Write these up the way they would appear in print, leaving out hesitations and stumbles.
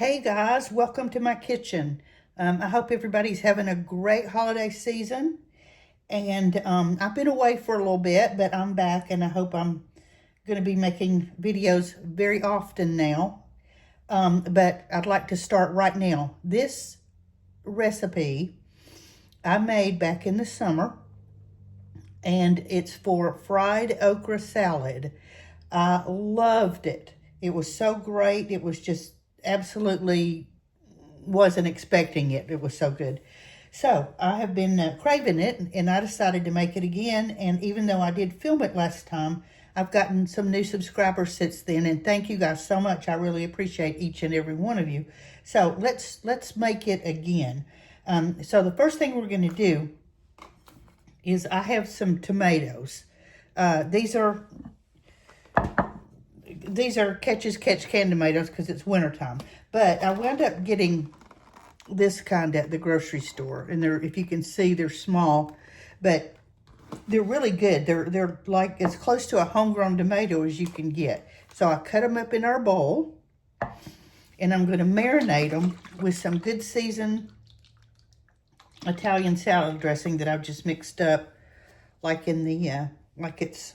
Hey guys, welcome to my kitchen. I hope everybody's having a great holiday season. And I've been away for a little bit, but I'm back and I hope I'm going to be making videos very often now. But I'd like to start right now. This recipe I made back in the summer, and it's for fried okra salad. I loved it. It was so great. It was just absolutely wasn't expecting it. It was so good. So I have been craving it, and I decided to make it again. And even though I did film it last time, I've gotten some new subscribers since then. And thank you guys so much. I really appreciate each and every one of you. So let's make it again. So the first thing we're going to do is I have some tomatoes. These are catch can tomatoes because it's wintertime. But I wound up getting this kind at the grocery store. And they're, if you can see, they're small. But they're really good. They're like as close to a homegrown tomato as you can get. So I cut them up in our bowl. And I'm going to marinate them with some good seasoned Italian salad dressing that I've just mixed up like in the, like it's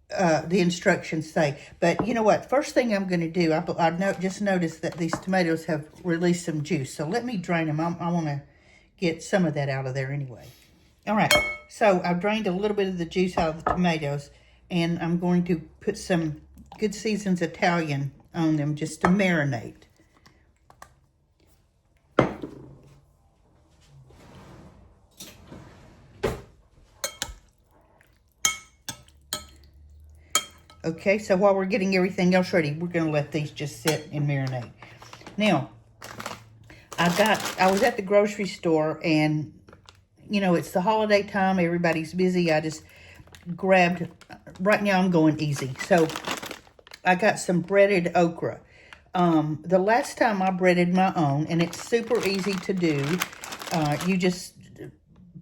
the instructions say. But you know what? First thing I'm going to do, I just noticed that these tomatoes have released some juice. So let me drain them. I want to get some of that out of there anyway. All right. So I've drained a little bit of the juice out of the tomatoes. And I'm going to put some good seasons Italian on them just to marinate. Okay, so while we're getting everything else ready, we're going to let these just sit and marinate. Now, I was at the grocery store, and, you know, it's the holiday time. Everybody's busy. I just grabbed, right now I'm going easy. So, I got some breaded okra. The last time I breaded my own, and it's super easy to do, you just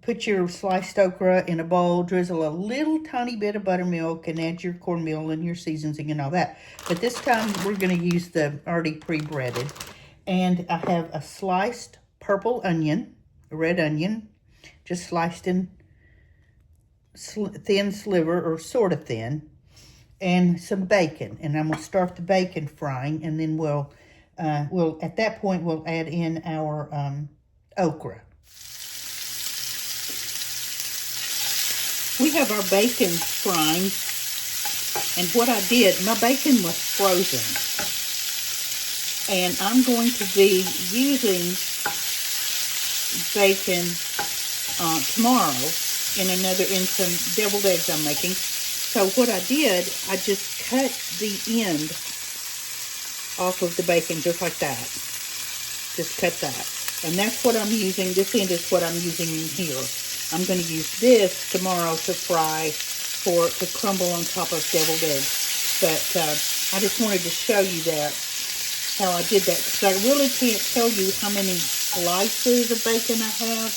put your sliced okra in a bowl, drizzle a little tiny bit of buttermilk, and add your cornmeal and your seasoning and all that. But this time, we're going to use the already pre-breaded. And I have a sliced purple onion, a red onion, just sliced in thin sliver, or sort of thin, and some bacon. And I'm going to start the bacon frying, and then we'll at that point, we'll add in our okra. We have our bacon frying, and what I did, my bacon was frozen, and I'm going to be using bacon tomorrow in some deviled eggs I'm making. So what I did, I just cut the end off of the bacon just like that. Just cut that, and that's what I'm using. This end is what I'm using in here. I'm going to use this tomorrow to fry to crumble on top of deviled eggs. But I just wanted to show you that, how I did that. Because I really can't tell you how many slices of bacon I have.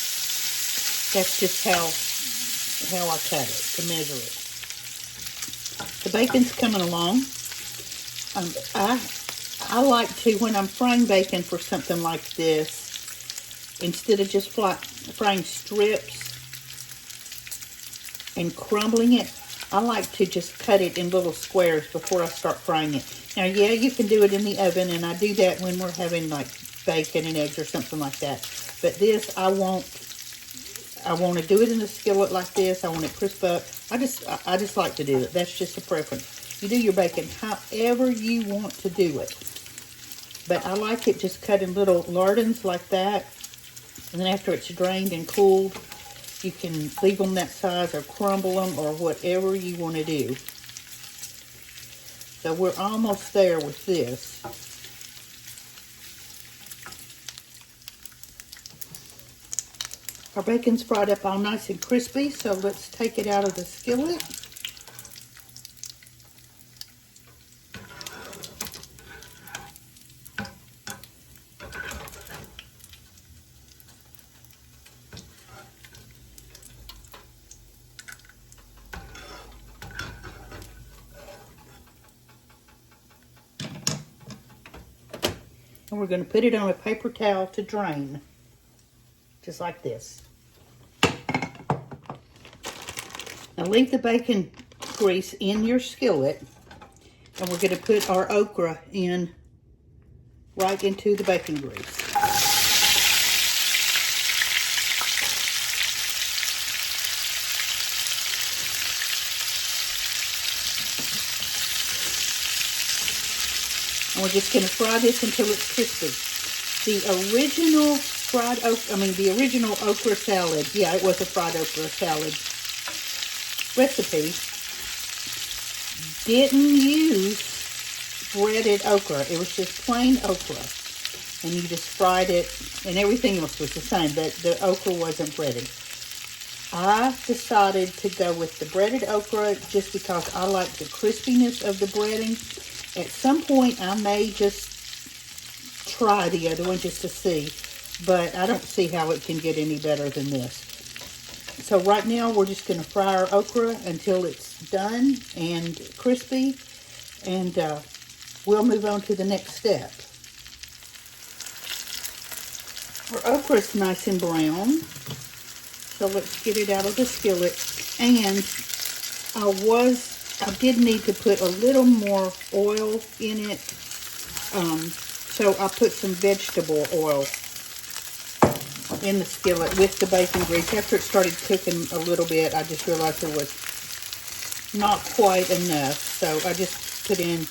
That's just how I cut it, to measure it. The bacon's coming along. I like to, when I'm frying bacon for something like this, instead of just frying strips and crumbling it, I like to just cut it in little squares before I start frying it. Now, yeah, you can do it in the oven, and I do that when we're having like bacon and eggs or something like that. But this, I want to do it in the skillet like this. I want it crisp up. I just like to do it. That's just a preference. You do your bacon however you want to do it. But I like it just cut in little lardons like that. And then after it's drained and cooled, you can leave them that size or crumble them or whatever you want to do. So we're almost there with this. Our bacon's fried up all nice and crispy, so let's take it out of the skillet. And we're going to put it on a paper towel to drain. Just like this. Now leave the bacon grease in your skillet. And we're going to put our okra in right into the bacon grease. And we're just going to fry this until it's crispy. The original the original okra salad, yeah, it was a fried okra salad recipe, didn't use breaded okra. It was just plain okra. And you just fried it, and everything else was the same, but the okra wasn't breaded. I decided to go with the breaded okra just because I like the crispiness of the breading. At some point, I may just try the other one just to see, but I don't see how it can get any better than this. So right now, we're just going to fry our okra until it's done and crispy, and we'll move on to the next step. Our okra is nice and brown, so let's get it out of the skillet. And I did need to put a little more oil in it, so I put some vegetable oil in the skillet with the bacon grease. After it started cooking a little bit, I just realized there was not quite enough, so I just put in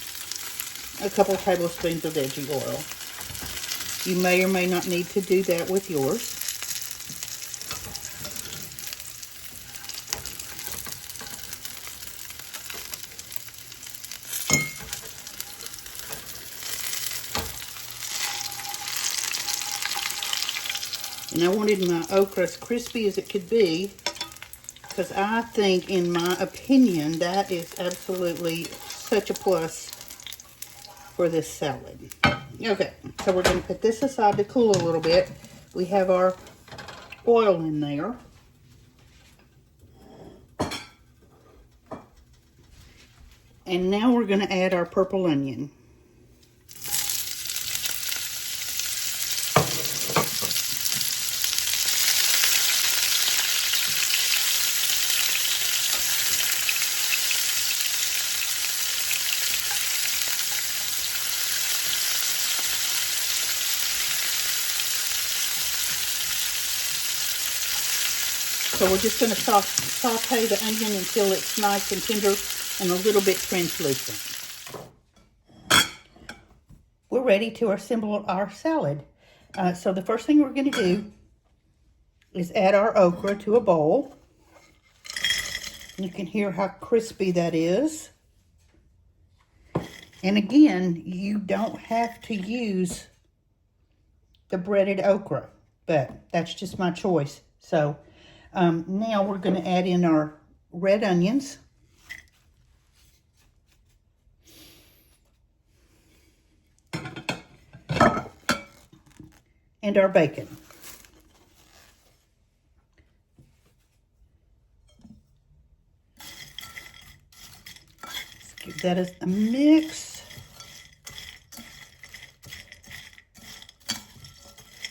a couple tablespoons of veggie oil. You may or may not need to do that with yours. And I wanted my okra as crispy as it could be, because I think, in my opinion, that is absolutely such a plus for this salad. Okay, so we're going to put this aside to cool a little bit. We have our oil in there. And now we're going to add our purple onion. So we're just going to saute the onion until it's nice and tender and a little bit translucent. We're ready to assemble our salad. So the first thing we're going to do is add our okra to a bowl. You can hear how crispy that is. And again, you don't have to use the breaded okra, but that's just my choice. So now we're going to add in our red onions. And our bacon. Let's give that a mix.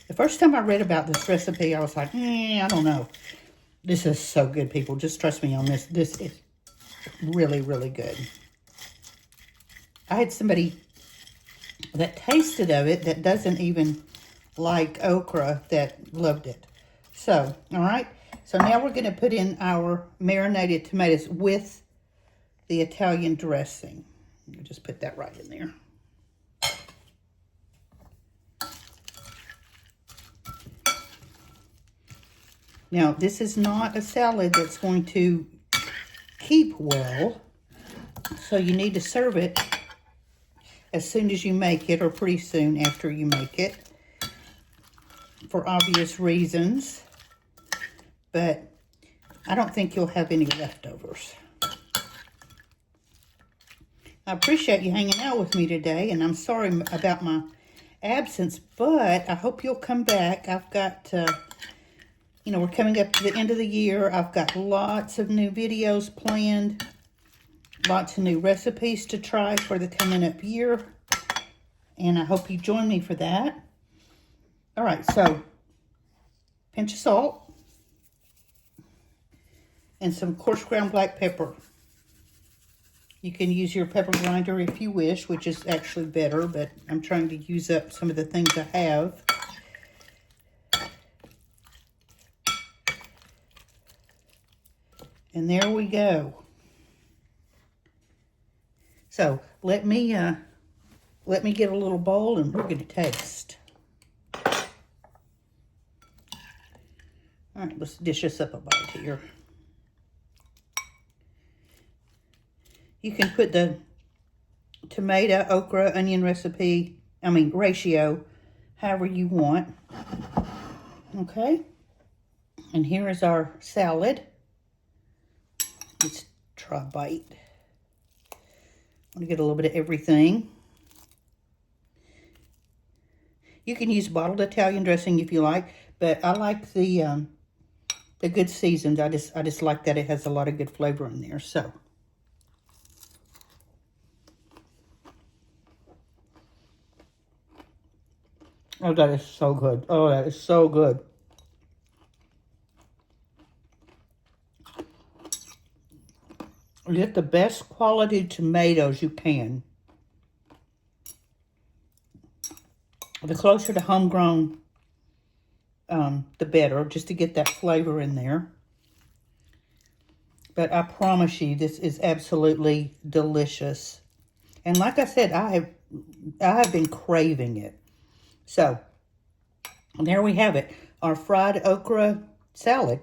The first time I read about this recipe, I was like, I don't know. This is so good, people. Just trust me on this. This is really, really good. I had somebody that tasted of it that doesn't even like okra that loved it. So, all right. So now we're going to put in our marinated tomatoes with the Italian dressing. I'll just put that right in there. Now, this is not a salad that's going to keep well, so you need to serve it as soon as you make it, or pretty soon after you make it, for obvious reasons. But I don't think you'll have any leftovers. I appreciate you hanging out with me today, and I'm sorry about my absence, but I hope you'll come back. I've got... we're coming up to the end of the year. I've got lots of new videos planned. Lots of new recipes to try for the coming up year. And I hope you join me for that. All right, so pinch of salt and some coarse ground black pepper. You can use your pepper grinder if you wish, which is actually better, but I'm trying to use up some of the things I have. And there we go. So let me get a little bowl and we're going to taste. All right, let's dish this up a bite here. You can put the tomato, okra, onion ratio, however you want. Okay. And here is our salad. Let's try a bite. I want to get a little bit of everything. You can use bottled Italian dressing if you like, but I like the good seasoned. I just like that it has a lot of good flavor in there. So. Oh, that is so good. Oh, that is so good. Get the best quality tomatoes you can. The closer to homegrown, the better, just to get that flavor in there. But I promise you, this is absolutely delicious. And like I said, I have been craving it. So, there we have it, our fried okra salad.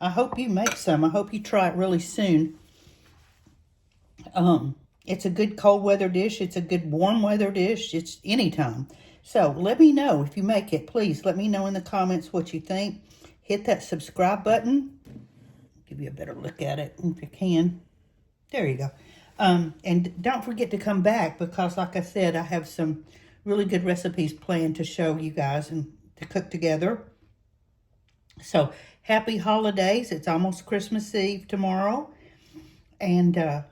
I hope you make some. I hope you try it really soon. It's a good cold weather dish. It's a good warm weather dish. It's anytime. So, let me know if you make it. Please, let me know in the comments what you think. Hit that subscribe button. Give you a better look at it if you can. There you go. And don't forget to come back because, like I said, I have some really good recipes planned to show you guys and to cook together. So, happy holidays. It's almost Christmas Eve tomorrow. And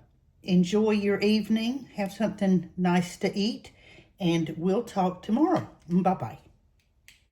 enjoy your evening. Have something nice to eat. And we'll talk tomorrow. Bye-bye.